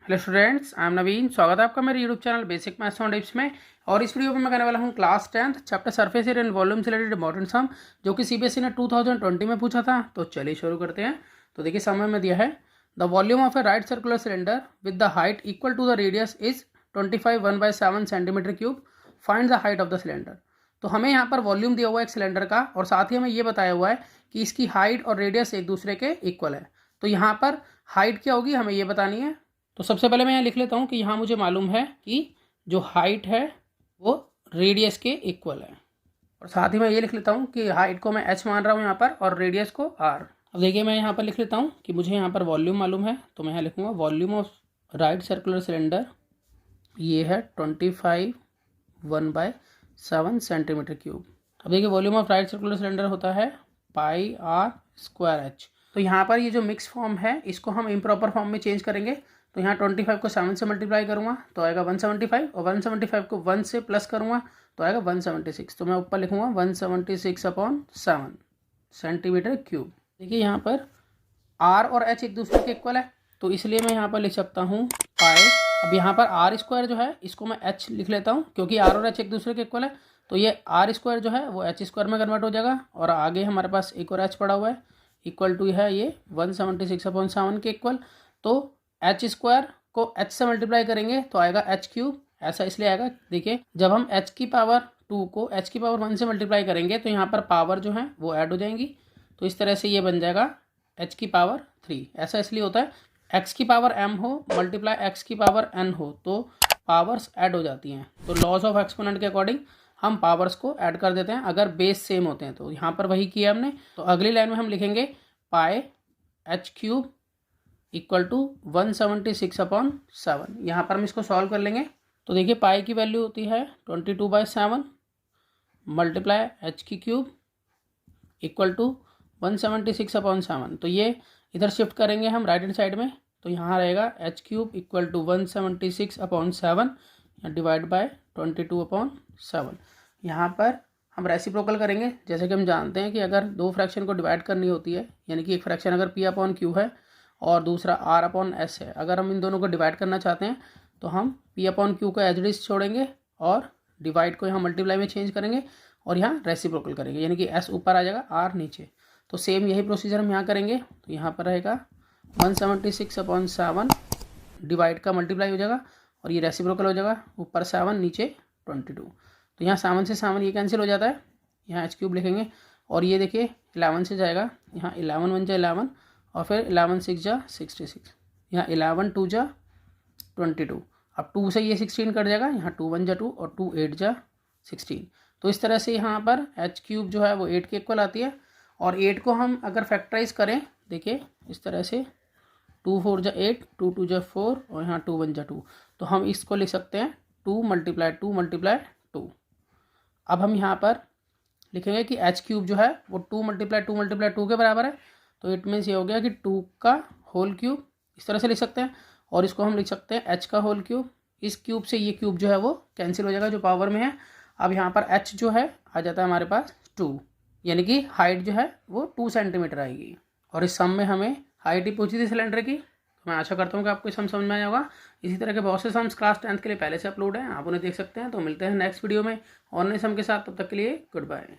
Hello students, I am नवीन। स्वागत है आपका मेरे YouTube channel basic maths on tips में। और इस वीडियो में मैं करने वाला हूँ class 10th chapter surface area and volume से रिलेटेड इंपॉर्टेंट सम, जो कि सीबीएसई ने 2020 में पूछा था। तो चलिए शुरू करते हैं। तो देखिए समय में दिया है the volume of a right circular cylinder with the height equal to the radius is 25 1/7 centimetre cube. Find the height of the cylinder. तो हमें यहाँ पर वॉल्यूम दिया हुआ है एक सिलेंडर का, और साथ ही हमें ये बताया हुआ है कि इसकी हाइट और रेडियस एक दूसरे के इक्वल है। तो यहाँ पर हाइट क्या होगी हमें ये बतानी है। तो सबसे पहले मैं यहाँ लिख लेता हूँ कि यहाँ मुझे मालूम है कि जो हाइट है वो रेडियस के इक्वल है, और साथ ही मैं ये लिख लेता हूँ कि हाइट को मैं h मान रहा हूँ यहाँ पर और रेडियस को r। अब देखिए मैं यहाँ पर लिख लेता हूँ कि मुझे यहाँ पर वॉल्यूम मालूम है, तो मैं यहाँ लिखूँगा volume of right circular cylinder ये है 25 1/7 सेंटीमीटर क्यूब। अब देखिए volume of right circular cylinder होता है πr²h। तो यहाँ पर ये जो मिक्स फॉर्म है इसको हम इम्प्रॉपर फॉर्म में चेंज करेंगे। तो यहाँ 25 को 7 से मल्टीप्लाई करूँगा तो आएगा 175, और 175 को 1 से प्लस करूँगा तो आएगा 176। तो मैं ऊपर लिखूँगा 176/7 सेंटीमीटर क्यूब। देखिए यहाँ पर r और h एक दूसरे के इक्वल है, तो इसलिए मैं यहाँ पर लिख सकता हूँ पाई। अब यहाँ पर r² जो है इसको मैं h लिख लेता हूँ, क्योंकि r और h एक दूसरे के इक्वल है। तो ये r² जो है वो h² में कन्वर्ट हो जाएगा, और आगे हमारे पास एक और h पड़ा हुआ है इक्वल टू है ये 176/7 के इक्वल। तो h² को h से मल्टीप्लाई करेंगे तो आएगा h³। ऐसा इसलिए आएगा, देखिए जब हम h की पावर 2 को h की पावर 1 से मल्टीप्लाई करेंगे तो यहाँ पर पावर जो है वो ऐड हो जाएंगी। तो इस तरह से ये बन जाएगा h की पावर 3। ऐसा इसलिए होता है x की पावर m हो मल्टीप्लाई x की पावर n हो तो पावर्स ऐड हो जाती हैं। तो लॉज ऑफ एक्सपोनेंट के अकॉर्डिंग हम पावर्स को ऐड कर देते हैं अगर बेस सेम होते हैं। तो यहाँ पर वही किया हमने। तो अगली लाइन में हम लिखेंगे पाई h³ इक्वल टू 176/7। यहाँ पर हम इसको सॉल्व कर लेंगे। तो देखिए पाई की वैल्यू होती है 22/7 मल्टीप्लाई h³ इक्वल टू 176/7। तो ये इधर शिफ्ट करेंगे हम राइट हैंड साइड में, तो यहाँ रहेगा h³ equal to 176/7 divide by 22/7। यहाँ पर हम रेसिप्रोकल करेंगे। जैसे कि हम जानते हैं कि अगर दो फ्रैक्शन को डिवाइड करनी होती है, यानी कि एक फ्रैक्शन अगर p/q है और दूसरा r/s है, अगर हम इन दोनों को डिवाइड करना चाहते हैं तो हम p/q को एज इट इज छोड़ेंगे और डिवाइड को यहाँ मल्टीप्लाई में चेंज करेंगे और यहाँ रेसिप्रोकल करेंगे, यानी कि s ऊपर आ जाएगा r नीचे। तो सेम यही प्रोसीजर हम यहाँ करेंगे। तो यहाँ पर रहेगा 176/7 डिवाइड का मल्टीप्लाई हो जाएगा और ये रेसिप्रोकल हो जाएगा, ऊपर 7 नीचे 22। तो यहाँ 7 से 7 ये कैंसिल हो जाता है, यहाँ h³ लिखेंगे और ये देखिए 11 से जाएगा, यहाँ 11 1 जा 11 और फिर 11 6 जा 66, यहाँ 11 2 जा 22। अब 2 से ये 16 कट जाएगा, यहाँ 2 1 जा 2 और 2 8 जा 16। तो इस तरह से यहाँ पर h³ जो है वो 8 के इक्वल आती है। और 8 को हम अगर फैक्टराइज करें, देखिए इस तरह से 2 4 जा 8, 2 2 जा 4 और यहाँ 2 1 जा 2। तो हम इसको लिख सकते हैं 2 × 2। अब हम यहाँ पर लिखेंगे कि h³ जो है वो 2 × 2 के बराबर है। तो इट मीन्स ये हो गया कि 2 का होल क्यूब, इस तरह से लिख सकते हैं। और इसको हम लिख सकते हैं h का होल क्यूब। इस क्यूब से ये क्यूब जो है वो कैंसिल हो जाएगा जो पावर में है। अब यहाँ पर h जो है आ जाता है हमारे पास 2, यानी कि हाइट जो है वो 2 सेंटीमीटर आएगी। और इस सम में हमें हाइट ही पूछी थी सिलेंडर की। तो मैं आशा करता हूँ कि आपको सम समझ में आया होगा। इसी तरह के बहुत से सम्स क्लास 10th के लिए पहले से अपलोड हैं, आप उन्हें देख सकते हैं। तो मिलते हैं नेक्स्ट वीडियो में और नए सम के साथ। तब तक के लिए गुड बाय।